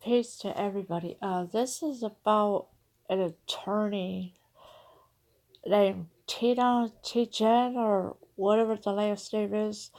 Peace to everybody. This is about an attorney named Tina Tchen or whatever the last name is,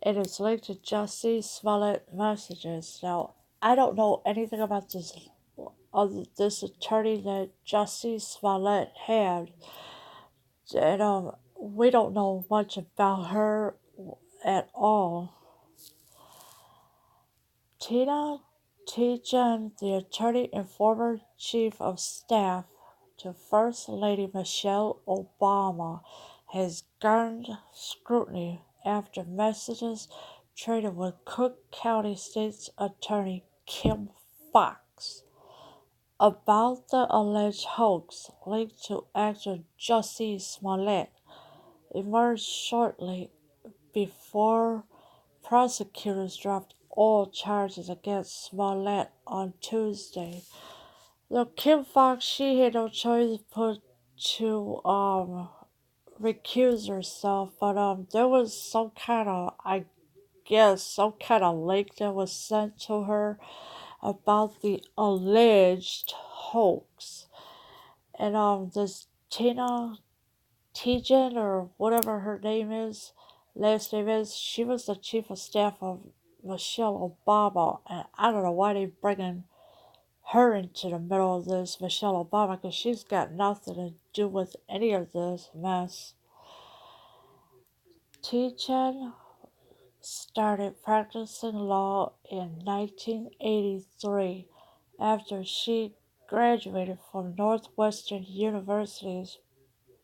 and it's linked to Jussie Smollett messages. Now, I don't know anything about this attorney that Jussie Smollett had, and we don't know much about her at all. Tina Tchen, the attorney and former chief of staff to First Lady Michelle Obama, has garnered scrutiny after messages traded with Cook County State's Attorney Kim Foxx about the alleged hoax linked to actor Jussie Smollett emerged shortly before prosecutors dropped all charges against Smollett on Tuesday. Though Kim Foxx, she had no choice but to recuse herself, but there was some kind of, I guess, some kind of link that was sent to her about the alleged hoax. And this Tina Tchen or whatever her name is, last name is, she was the chief of staff of Michelle Obama, and I don't know why they bringing her into the middle of this, Michelle Obama, because she's got nothing to do with any of this mess. Tchen started practicing law in 1983 after she graduated from Northwestern University's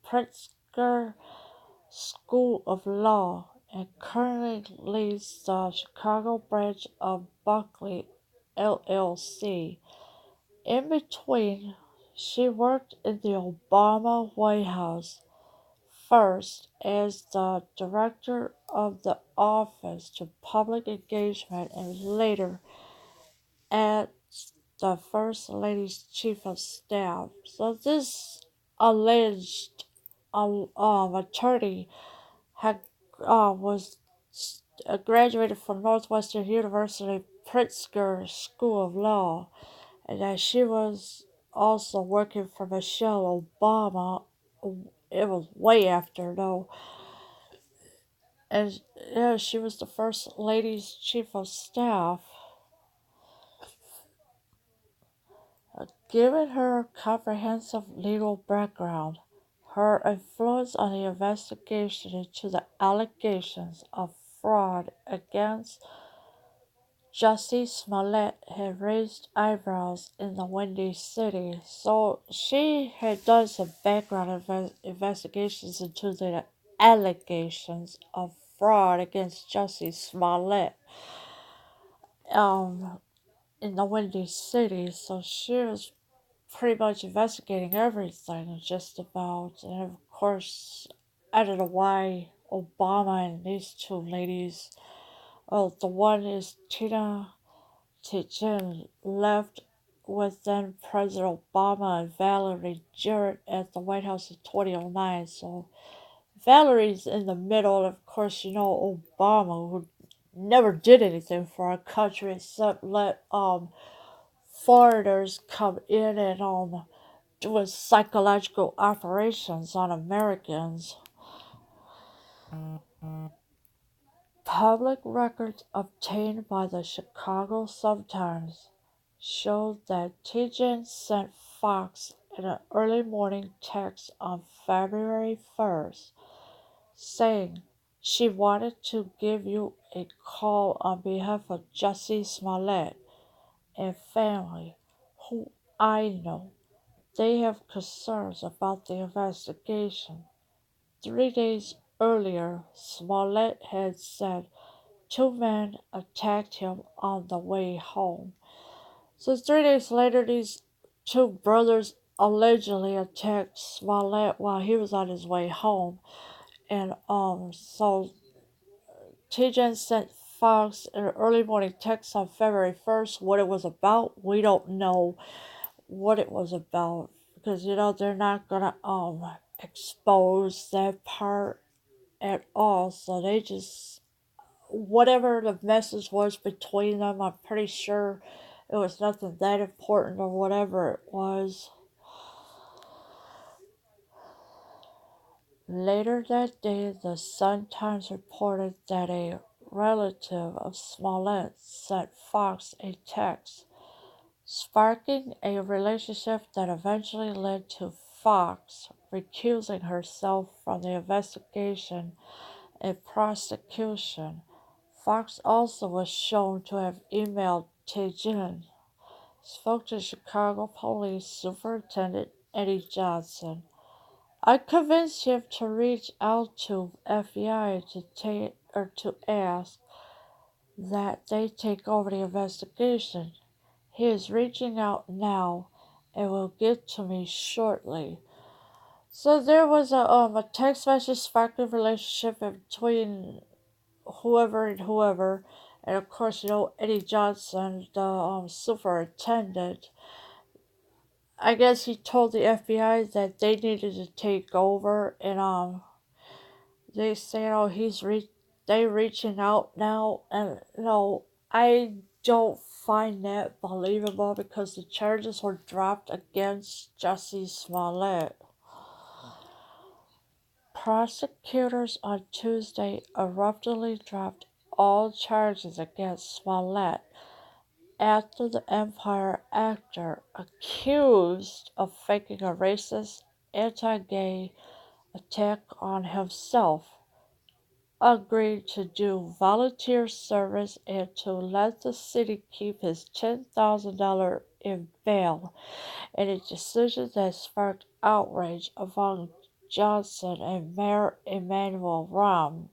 Pritzker School of Law and currently leads the Chicago branch of Buckley LLC. In between, she worked in the Obama White House, first as the director of the Office to Public Engagement and later as the First Lady's Chief of Staff. So this alleged attorney had was graduated from Northwestern University Pritzker School of Law, and that she was also working for Michelle Obama. It was way after though, and yeah, she was the first lady's chief of staff. Given her comprehensive legal background, her influence on the investigation into the allegations of fraud against Jussie Smollett had raised eyebrows in the Windy City, so she had done some background investigations into the allegations of fraud against Jussie Smollett um, in the Windy City, so she was pretty much investigating everything just about. And of course, I don't know why Obama and these two ladies, well, the one is Tina Tchen, left with then President Obama and Valerie Jarrett at the White House in 2009. So Valerie's in the middle. Of course, you know Obama, who never did anything for our country except let foreigners come in and doing psychological operations on Americans. Public records obtained by the Chicago Sun-Times showed that Tchen sent Fox an early morning text on February 1st saying she wanted to give you a call on behalf of Jussie Smollett and family, who I know. They have concerns about the investigation. 3 days earlier, Smollett had said two men attacked him on the way home. So 3 days later, these two brothers allegedly attacked Smollett while he was on his way home. And so TJ sent Fox an early morning text on February 1st. What it was about, we don't know what it was about because they're not gonna expose that part at all. So they just whatever the message was between them, I'm pretty sure it was nothing that important or whatever it was. Later that day, the Sun-Times reported that a relative of Smollett sent Fox a text, sparking a relationship that eventually led to Fox recusing herself from the investigation and prosecution. Fox also was shown to have emailed Tchen, spoke to Chicago Police Superintendent Eddie Johnson. I convinced him to reach out to FBI to ask that they take over the investigation. He is reaching out now and will get to me shortly. So there was a text message sparking relationship between whoever and whoever, and of course Eddie Johnson, the superintendent. I guess he told the FBI that they needed to take over, and they say, oh, they reaching out now, and I don't find that believable because the charges were dropped against Jussie Smollett. Prosecutors on Tuesday abruptly dropped all charges against Smollett after the Empire actor, accused of faking a racist, anti-gay attack on himself, agreed to do volunteer service and to let the city keep his $10,000 in bail, in a decision that sparked outrage among Johnson and Mayor Emanuel Rahm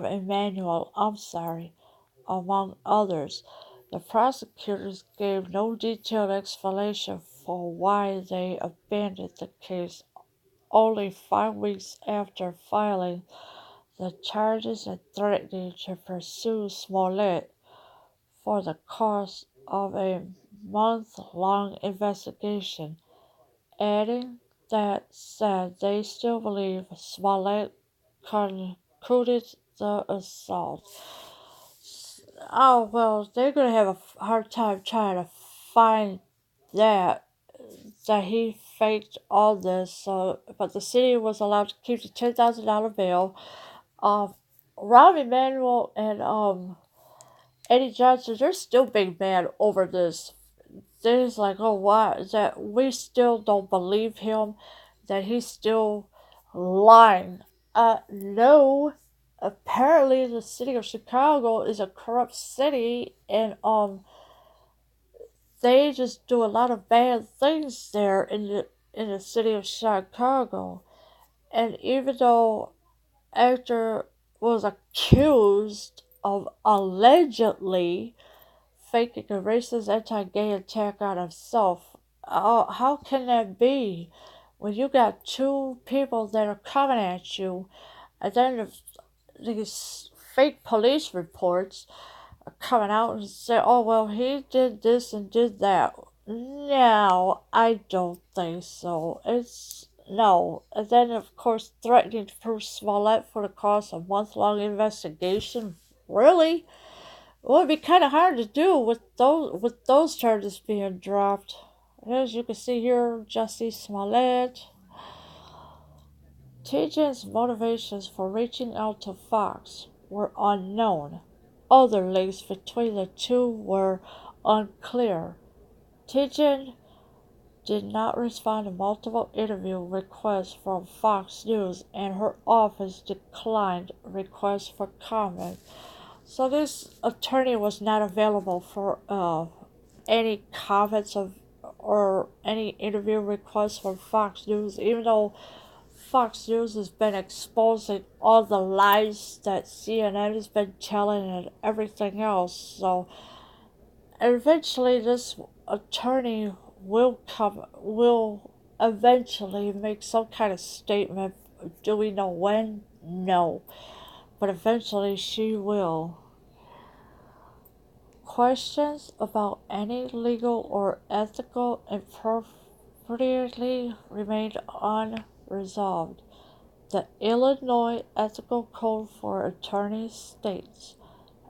Emanuel, among others. The prosecutors gave no detailed explanation for why they abandoned the case only 5 weeks after filing the charges and threatening to pursue Smollett for the cost of a month-long investigation, adding that said they still believe Smollett concluded the assault. Oh, well, they're going to have a hard time trying to find that he faked all this. So, but the city was allowed to keep the $10,000 bail. Rahm Emanuel and Eddie Johnson, they're still big mad over this. They're just like, oh, why that we still don't believe him, that he's still lying. No. Apparently, the city of Chicago is a corrupt city, and they just do a lot of bad things there in the city of Chicago. And even though actor was accused of allegedly faking a racist anti-gay attack on himself, how can that be when you got two people that are coming at you, and then these fake police reports coming out and say, oh, well, he did this and did that. No, I don't think so. No. And then, of course, threatening to prove Smollett for the cost of a month-long investigation. Really? It would be kind of hard to do with those charges being dropped. As you can see here, Jussie Smollett. Tchen's motivations for reaching out to Fox were unknown. Other links between the two were unclear. Tchen did not respond to multiple interview requests from Fox News, and her office declined requests for comment. So this attorney was not available for any comments or any interview requests from Fox News, even though Fox News has been exposing all the lies that CNN has been telling and everything else. So eventually this attorney will eventually make some kind of statement. Do we know when? No. But eventually she will. Questions about any legal or ethical impropriety remained unresolved. The Illinois Ethical Code for Attorneys states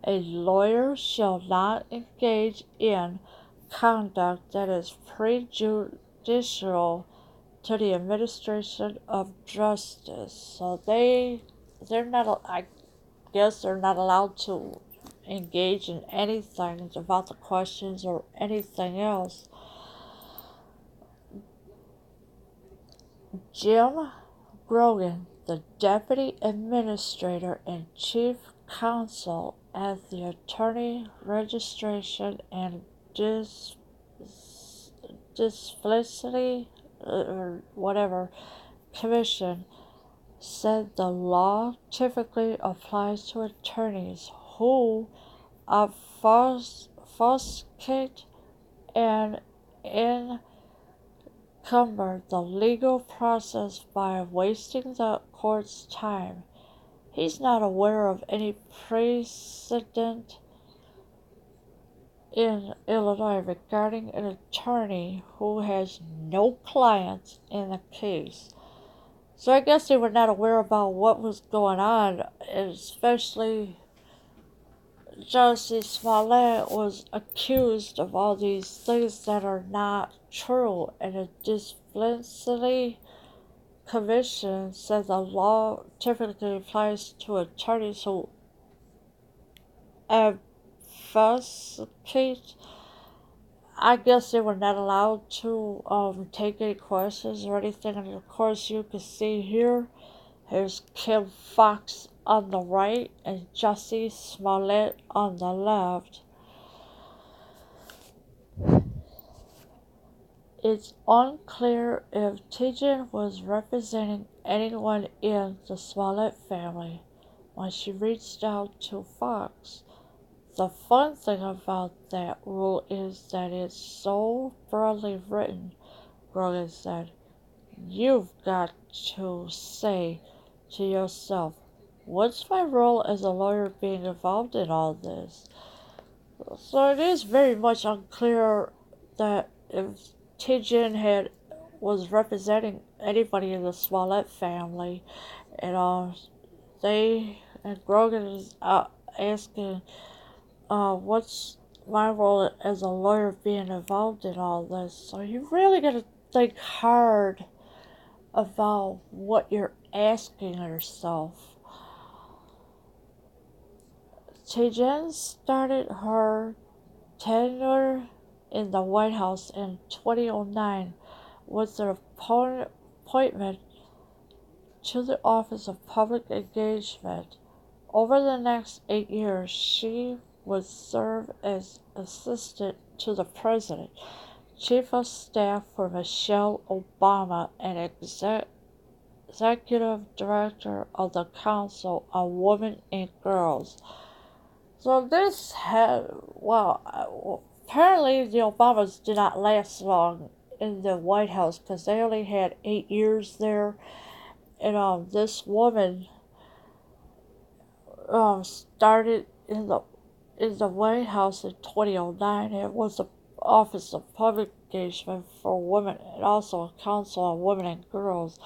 A lawyer shall not engage in conduct that is prejudicial to the administration of justice. So they're not. I guess they're not allowed to engage in anything about the questions or anything else. Jim Grogan, the Deputy Administrator and Chief Counsel at the Attorney Registration and Disability or whatever Commission, said the law typically applies to attorneys who obfuscate and encumber the legal process by wasting the court's time. He's not aware of any precedent in Illinois regarding an attorney who has no clients in the case. So I guess they were not aware about what was going on, especially Jussie Smollett was accused of all these things that are not true, and a disciplinary commission said the law typically applies to attorneys who obfuscate. I guess they were not allowed to take any questions or anything, and of course you can see here, here's Kim Fox on the right and Jussie Smollett on the left. It's unclear if Tchen was representing anyone in the Smollett family when she reached out to Fox. The fun thing about that rule is that it's so broadly written, Grogan said. You've got to say to yourself, what's my role as a lawyer being involved in all this? So it is very much unclear that if Tchen was representing anybody in the Smollett family, and Grogan is asking, what's my role as a lawyer being involved in all this? So you really got to think hard about what you're asking yourself. Tchen started her tenure in the White House in 2009 with an appointment to the Office of Public Engagement. Over the next 8 years, she would serve as assistant to the President, Chief of Staff for Michelle Obama, and Executive Director of the Council on Women and Girls. So this apparently the Obamas did not last long in the White House because they only had 8 years there. And this woman started in the White House in 2009. It was the Office of Public Engagement for Women and also a Council on Women and Girls.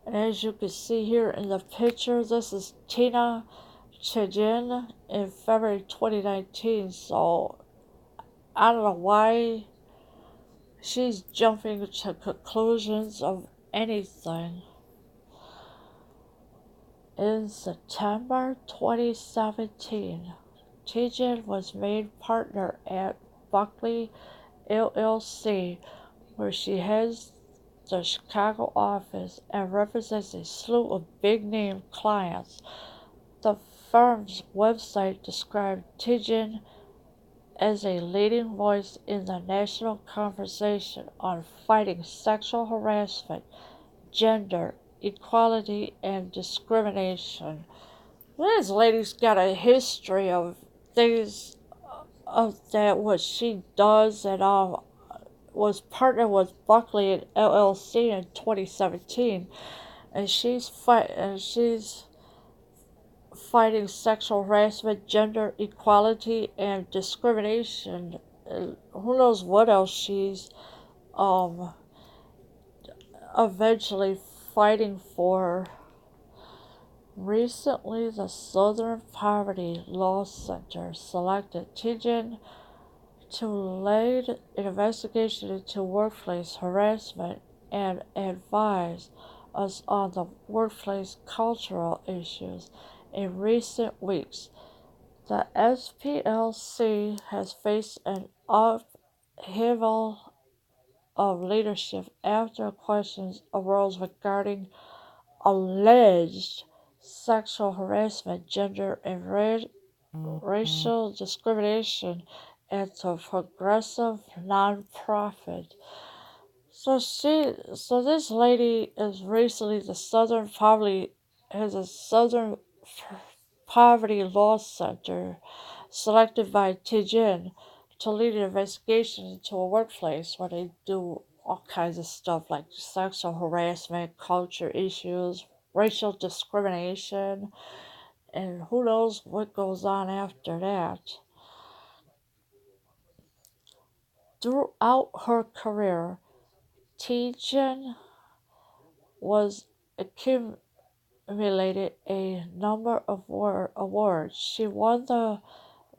And as you can see here in the picture, this is Tina Tchen in February 2019. So I don't know why she's jumping to conclusions of anything. In September 2017, Tchen was made partner at Buckley LLC, where she heads the Chicago office and represents a slew of big-name clients. The firm's website described Tchen as a leading voice in the national conversation on fighting sexual harassment, gender equality, and discrimination. This lady's got a history of things of that what she does, and was partnered with Buckley LLC in 2017, and she's fighting sexual harassment, gender equality, and discrimination. And who knows what else she's eventually fighting for. Recently, the Southern Poverty Law Center selected Tchen to lead an investigation into workplace harassment and advise us on the workplace cultural issues. In recent weeks, the SPLC has faced an upheaval of leadership after questions arose regarding alleged sexual harassment, gender and racial discrimination at a progressive nonprofit. So this lady is recently the Southern Poverty has a Southern Poverty Law Center selected by Tijin to lead an investigation into a workplace where they do all kinds of stuff like sexual harassment, culture issues, racial discrimination, and who knows what goes on after that. Throughout her career, Tijin was accumulated a number of awards. She won the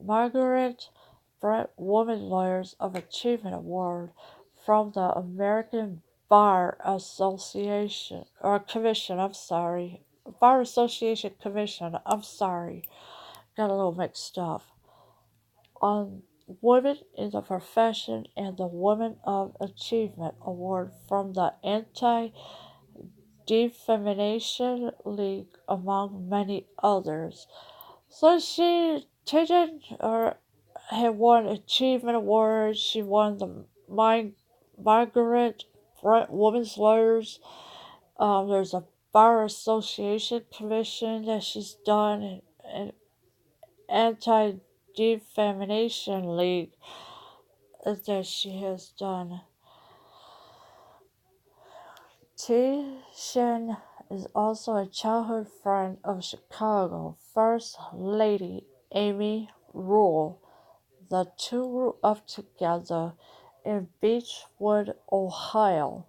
Margaret Brett Women Lawyers of Achievement Award from the American Bar Association or Commission. I'm sorry, Bar Association Commission. I'm sorry, got a little mixed up. On Women in the Profession and the Women of Achievement Award from the Anti Defamation League, among many others. So she taken or had won achievement awards. She won the Margaret Brent Women's Lawyers. There's a Bar Association Commission that she's done, and Anti Defamation League that she has done. T. Shen is also a childhood friend of Chicago First Lady Amy Rule. The two grew up together in Beechwood, Ohio,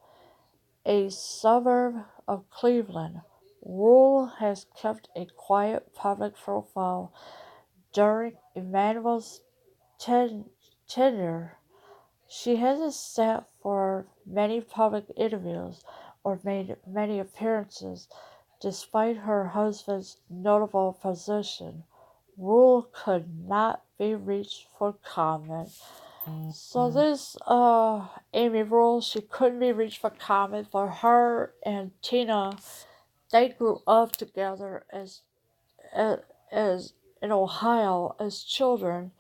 a suburb of Cleveland. Rule has kept a quiet public profile during Emmanuel's tenure. She hasn't sat for many public interviews or made many appearances, despite her husband's notable position. Rule could not be reached for comment. So this Amy Rule, she couldn't be reached for comment, but her and Tina, they grew up together as, as in Ohio as children.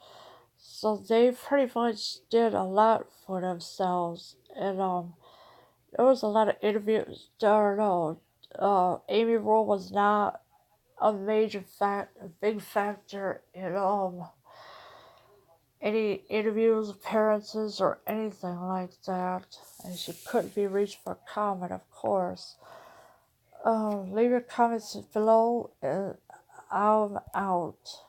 So they pretty much did a lot for themselves, and there was a lot of interviews. I don't know. Amy Rule was not a big factor in any interviews, appearances, or anything like that, and she couldn't be reached for comment, of course. Leave your comments below, and I'm out.